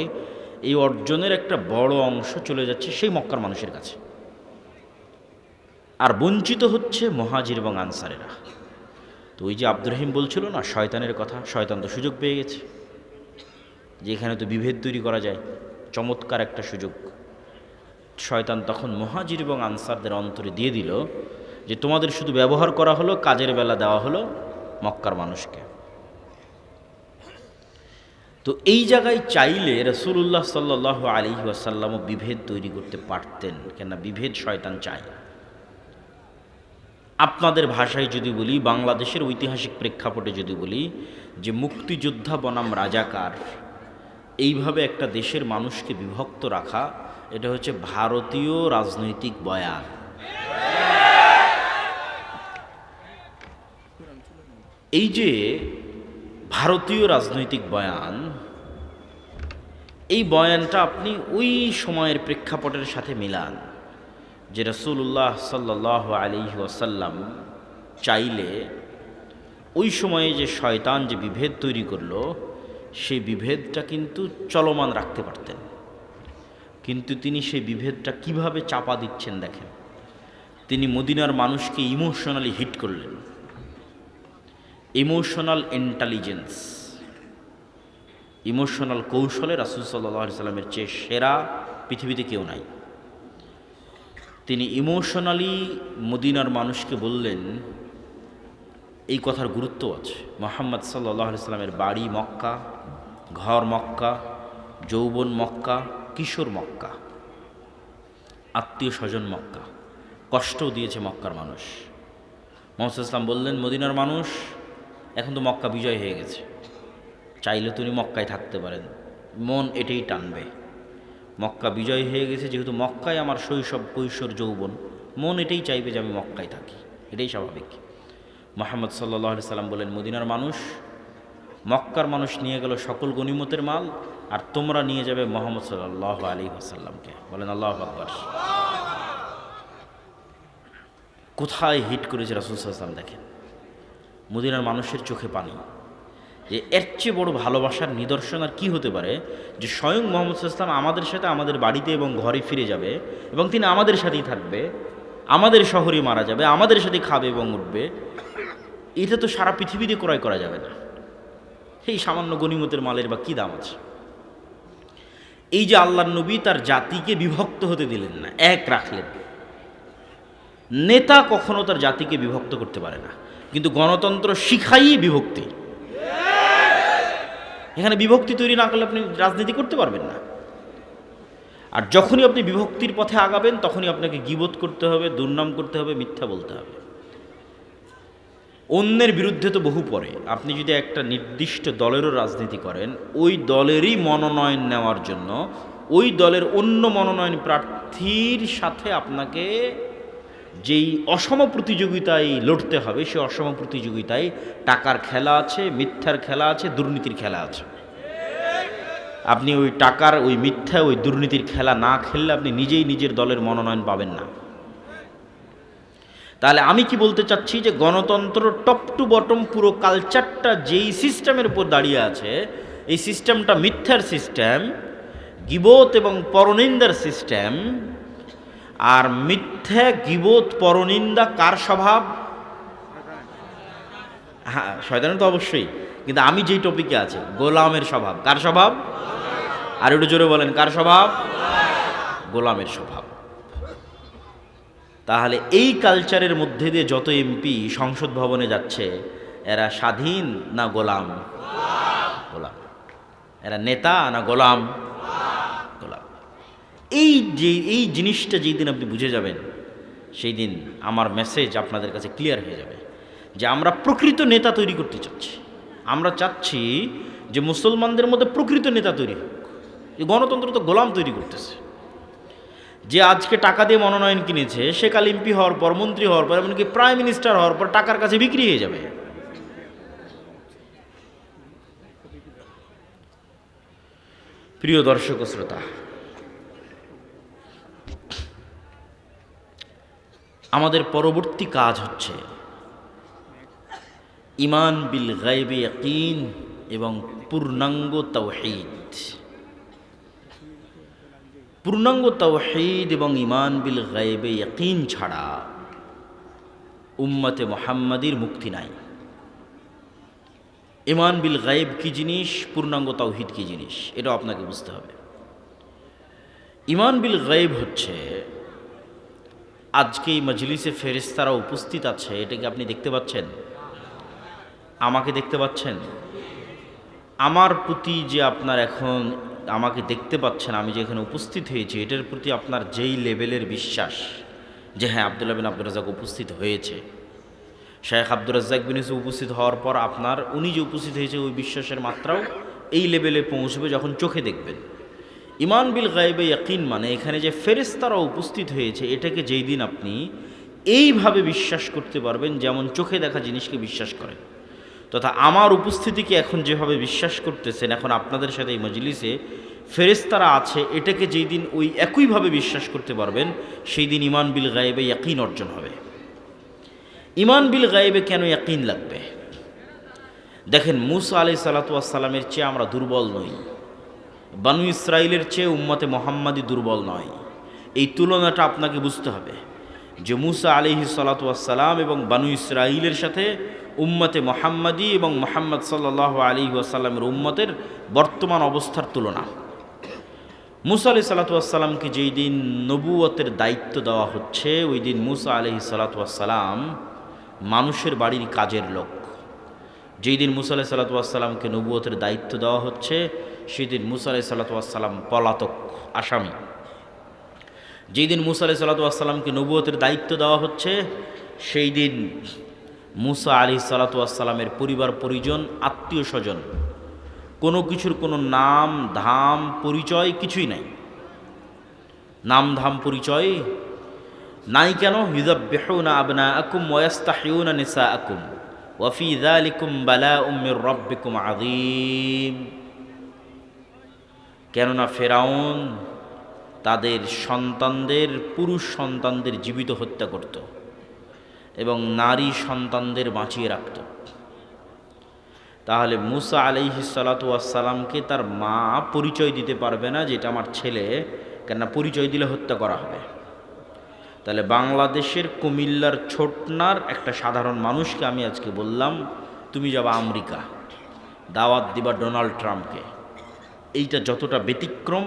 এই অর্জনের একটা বড় অংশ চলে যাচ্ছে সেই মক্কার মানুষের কাছে, আর বঞ্চিত হচ্ছে মুহাজির এবং আনসারেরা। তো ওই যে আব্দুর রহিম বলছিল না শয়তানের কথা, শয়তান তো সুযোগ পেয়ে গেছে যে এখানে তো বিভেদ তৈরি করা যায়, চমৎকার একটা সুযোগ। শয়তান তখন মুহাজির এবং আনসারদের অন্তরে দিয়ে দিল যে তোমাদের শুধু ব্যবহার করা হলো, কাজের বেলা দেওয়া হলো মক্কার মানুষকে। তো এই জায়গায় চাইলে রাসূলুল্লাহ সাল্লাল্লাহু আলাইহি ওয়াসাল্লামও বিভেদ তৈরি করতে পারতেন, কেননা বিভেদ শয়তান চায়। আপনাদের ভাষায় যদি বলি, বাংলাদেশের ঐতিহাসিক প্রেক্ষাপটে যদি বলি, যে মুক্তিযোদ্ধা বনাম রাজাকার, এইভাবে একটা দেশের মানুষকে বিভক্ত রাখা, এটা হচ্ছে ভারতীয় রাজনৈতিক বয়ান। এই যে ভারতীয় রাজনৈতিক বয়ান, এই বয়ানটা আপনি ওই সময়ের প্রেক্ষাপটের সাথে মিলান যে রাসূলুল্লাহ সাল্লাল্লাহু আলাইহি ওয়াসাল্লাম চাইলে ওই সময়ে যে শয়তান যে বিভেদ তৈরি করলো, সেই বিভেদটা কিন্তু চলমান রাখতে পারতেন। কিন্তু তিনি সেই বিভেদটা কিভাবে চাপা দিচ্ছেন দেখেন। তিনি মদিনার মানুষকে ইমোশনালি হিট করলেন। ইমোশনাল ইন্টেলিজেন্স, ইমোশনাল কৌশলে রাসূল সাল্লাল্লাহু আলাইহি সাল্লামের চেয়ে সেরা পৃথিবীতে কেউ নাই। তিনি ইমোশনালি মদিনার মানুষকে বললেন, এই কথার গুরুত্ব আছে। মুহাম্মদ সাল্লাল্লাহু আলাইহি সাল্লামের বাড়ি মক্কা, ঘর মক্কা, যৌবন মক্কা, কিশোর মক্কা, আত্মীয় স্বজন মক্কা, কষ্টও দিয়েছে মক্কার মানুষ। মুহাম্মদ সাল্লাল্লাহু বললেন, মদিনার মানুষ, এখন তো মক্কা বিজয় হয়ে গেছে, চাইলে তুমি মক্কায় থাকতে পারেন, মন এটাই টানবে। মক্কা বিজয় হয়ে গেছে যেহেতু, মক্কায় আমার শৈশব কৈশোর যৌবন, মন এটাই চাইবে যে আমি মক্কায় থাকি, এটাই স্বাভাবিক। মুহাম্মদ সাল্লাল্লাহু আলাইহি সাল্লাম বলেন, মদিনার মানুষ, মক্কার মানুষ নিয়ে গেল সকল গনিমতের মাল, আর তোমরা নিয়ে যাবে মুহাম্মদ সাল্লাল্লাহু আলাইহি ওয়াসাল্লামকে। বলেন আল্লাহু আকবার। কোথায় হিট করেছে রাসূল সাল্লাল্লাহু আলাইহি ওয়াসাল্লাম দেখেন। মদিনার মানুষের চোখে পানি, যে এর চেয়ে বড় ভালোবাসার নিদর্শন আর কি হতে পারে, যে স্বয়ং মুহাম্মদ সাল্লাল্লাহু আলাইহি ওয়াসাল্লাম আমাদের সাথে আমাদের বাড়িতে এবং ঘরে ফিরে যাবে, এবং তিনি আমাদের সাথেই থাকবে, আমাদের শহরে মারা যাবে, আমাদের সাথে খাবে এবং উঠবে। এটা তো সারা পৃথিবীতে ক্রয় করা যাবে না। এই সামান্য গনিমতের মালের বা কী দাম আছে? এই যে আল্লাহর নবী তার জাতিকে বিভক্ত হতে দিলেন না, এক রাখলেন। নেতা কখনো তার জাতিকে বিভক্ত করতে পারে না, কিন্তু গণতন্ত্র শিখাই বিভক্তি। এখানে বিভক্তি তৈরি না করলে আপনি রাজনীতি করতে পারবেন না। আর যখনই আপনি বিভক্তির পথে আগাবেন, তখনই আপনাকে গীবত করতে হবে, দুর্নাম করতে হবে, মিথ্যা বলতে হবে। অন্যের বিরুদ্ধে তো বহু পরে। আপনি যদি একটা নির্দিষ্ট দলেরও রাজনীতি করেন, ওই দলেরই মনোনয়ন নেওয়ার জন্য ওই দলের অন্য মনোনয়ন প্রার্থীর সাথে আপনাকে যেই অসম প্রতিযোগিতায় লড়তে হবে, সেই অসম প্রতিযোগিতায় টাকার খেলা আছে, মিথ্যার খেলা আছে, দুর্নীতির খেলা আছে। আপনি ওই টাকার, ওই মিথ্যা, ওই দুর্নীতির খেলা না খেললে আপনি নিজেই নিজের দলের মনোনয়ন পাবেন না। তাহলে আমি কি বলতে চাচ্ছি যে গণতন্ত্র টপ টু বটম পুরো কালচারটা যেই সিস্টেমের উপর দাঁড়িয়ে আছে, এই সিস্টেমটা মিথ্যার সিস্টেম, গিবত এবং পরনিন্দার সিস্টেম। আর মিথ্যা, গিবত, পরনিন্দা কার স্বভাব? হ্যাঁ, শয়তানের তো অবশ্যই, কিন্তু আমি যেই টপিকে আছি, গোলামের স্বভাব। কার স্বভাব? আর একটু জোরে বলেন, কার স্বভাব? গোলামের স্বভাব। তাহলে এই কালচারের মধ্যে দিয়ে যত এমপি সংসদ ভবনে যাচ্ছে, এরা স্বাধীন না গোলাম? গোলাম। এরা নেতা না গোলাম? গোলাম। এই জিনিসটা যেই দিন আপনি বুঝে যাবেন, সেই দিন আমার মেসেজ আপনাদের কাছে ক্লিয়ার হয়ে যাবে যে আমরা প্রকৃত নেতা তৈরি করতে চাচ্ছি। আমরা চাচ্ছি যে মুসলমানদের মধ্যে প্রকৃত নেতা তৈরি হোক। এই গণতন্ত্র তো গোলাম তৈরি করতেছে। যে আজকে টাকা দিয়ে মনোনয়ন কিনেছে, সে কাল এমপি হওয়ার পর, মন্ত্রী হওয়ার পর, এমনকি প্রাইম মিনিস্টার হওয়ার পর টাকার কাছে বিক্রি হয়ে যাবে। প্রিয় দর্শক ও শ্রোতা, আমাদের পরবর্তী কাজ হচ্ছে ঈমান বিল গায়বে ইয়াকিন এবং পূর্ণাঙ্গ তাওহীদ। পূর্ণাঙ্গ তাওহীদ এবং ঈমান বিল গায়বে ইয়াকিন ছাড়া উম্মতে মুহাম্মাদির মুক্তি নাই। ঈমান বিল গায়ব কি জিনিস, পূর্ণাঙ্গ তাওহীদ কি জিনিস, এটা আপনাকে বুঝতে হবে। ঈমান বিল গায়ব হচ্ছে, আজকে এই মজলিসে ফেরেশতারা উপস্থিত আছে, এটাকে আপনি দেখতে পাচ্ছেন? আমাকে দেখতে পাচ্ছেন? আমার প্রতি যে আপনার এখন আমাকে দেখতে পাচ্ছেন, আমি যে এখানে উপস্থিত হয়েছি, এটার প্রতি আপনার যেই লেভেলের বিশ্বাস যে হ্যাঁ আব্দুল্লাহ বিন আব্দুর রাজ্জাক উপস্থিত হয়েছে, শেখ আব্দুর রাজ্জাক বিন ইউসুফ উপস্থিত হওয়ার পর আপনার উনি যে উপস্থিত হয়েছে ওই বিশ্বাসের মাত্রাও এই লেভেলে পৌঁছবে যখন চোখে দেখবেন। ঈমান বিল গায়বে ইয়াকিন মানে এখানে যে ফেরেশতারা উপস্থিত হয়েছে, এটাকে যেই দিন আপনি এইভাবে বিশ্বাস করতে পারবেন যেমন চোখে দেখা জিনিসকে বিশ্বাস করেন, তথা আমার উপস্থিতিকে এখন যেভাবে বিশ্বাস করতেছেন, এখন আপনাদের সাথে এই মজলিসে ফেরেশতারা আছে, এটাকে যেই দিন ওই একইভাবে বিশ্বাস করতে পারবেন, সেই দিন ঈমান বিল গায়বে ইয়াকিন অর্জন হবে। ঈমান বিল গায়বে কেন ইয়াকিন লাগবে? দেখেন, মূসা আলাইহিস সালাতু ওয়াস সালামের চেয়ে আমরা দুর্বল নই, বানু ইসরাইলের চেয়ে উম্মতে মুহাম্মাদি দুর্বল নয়। এই তুলনাটা আপনাকে বুঝতে হবে যে মূসা আলাইহিস সালাতু ওয়াস সালাম এবং বানু ইসরাইলের সাথে উম্মতে মুহাম্মাদি এবং মুহাম্মদ সাল্লাল্লাহু আলাইহি ওয়াসাল্লামের উম্মতের বর্তমান অবস্থার তুলনা। মূসা আলাইহিস সালাতু ওয়াস সালামকে যেই দিন নবুয়তের দায়িত্ব দেওয়া হচ্ছে, ওই দিন মূসা আলাইহিস সালাতু ওয়াস সালাম মানুষের বাড়ির কাজের লোক। যেই দিন মূসা আলাইহিস সালাতু ওয়াস সালামকে নবুয়তের দায়িত্ব দেওয়া হচ্ছে, সেই দিন মূসা আলাইহিস সালাতু ওয়াস সালাম পলাতক, আসামি। যেই দিন মূসা আলাইহিস সালাতু ওয়াস সালামকে নবুয়তের দায়িত্ব দেওয়া হচ্ছে, সেই দিন মূসা আলাইহিস সালাতু ওয়াস সালামের পরিবার পরিজন, আত্মীয় স্বজন, কোনো কিছুর কোনো নাম ধাম পরিচয় কিছুই নাই। নাম ধাম পরিচয় নাই কেন? ইউযাব্বিহুনা আবনাআকুম ওয়া ইস্তাহয়ুনা নিসাআকুম ওয়া ফী যালিকুম বালাউম মির রাব্বিকুম আযীম। কেননা ফেরাউন তাদের সন্তানদের, পুরুষ সন্তানদের জীবিত হত্যা করত এবং নারী সন্তানদের বাঁচিয়ে রাখত। তাহলে মূসা আলাইহিস সালাতু ওয়াস সালামকে তার মা পরিচয় দিতে পারবে না যেটা আমার ছেলে, কেননা পরিচয় দিলে হত্যা করা হবে। তাহলে বাংলাদেশের কুমিল্লার ছোটনার একটা সাধারণ মানুষকে আমি আজকে বললাম, তুমি যাবা আমেরিকা, দাওয়াত দিবা ডোনাল্ড ট্রাম্পকে। এইটা যতটা ব্যতিক্রম,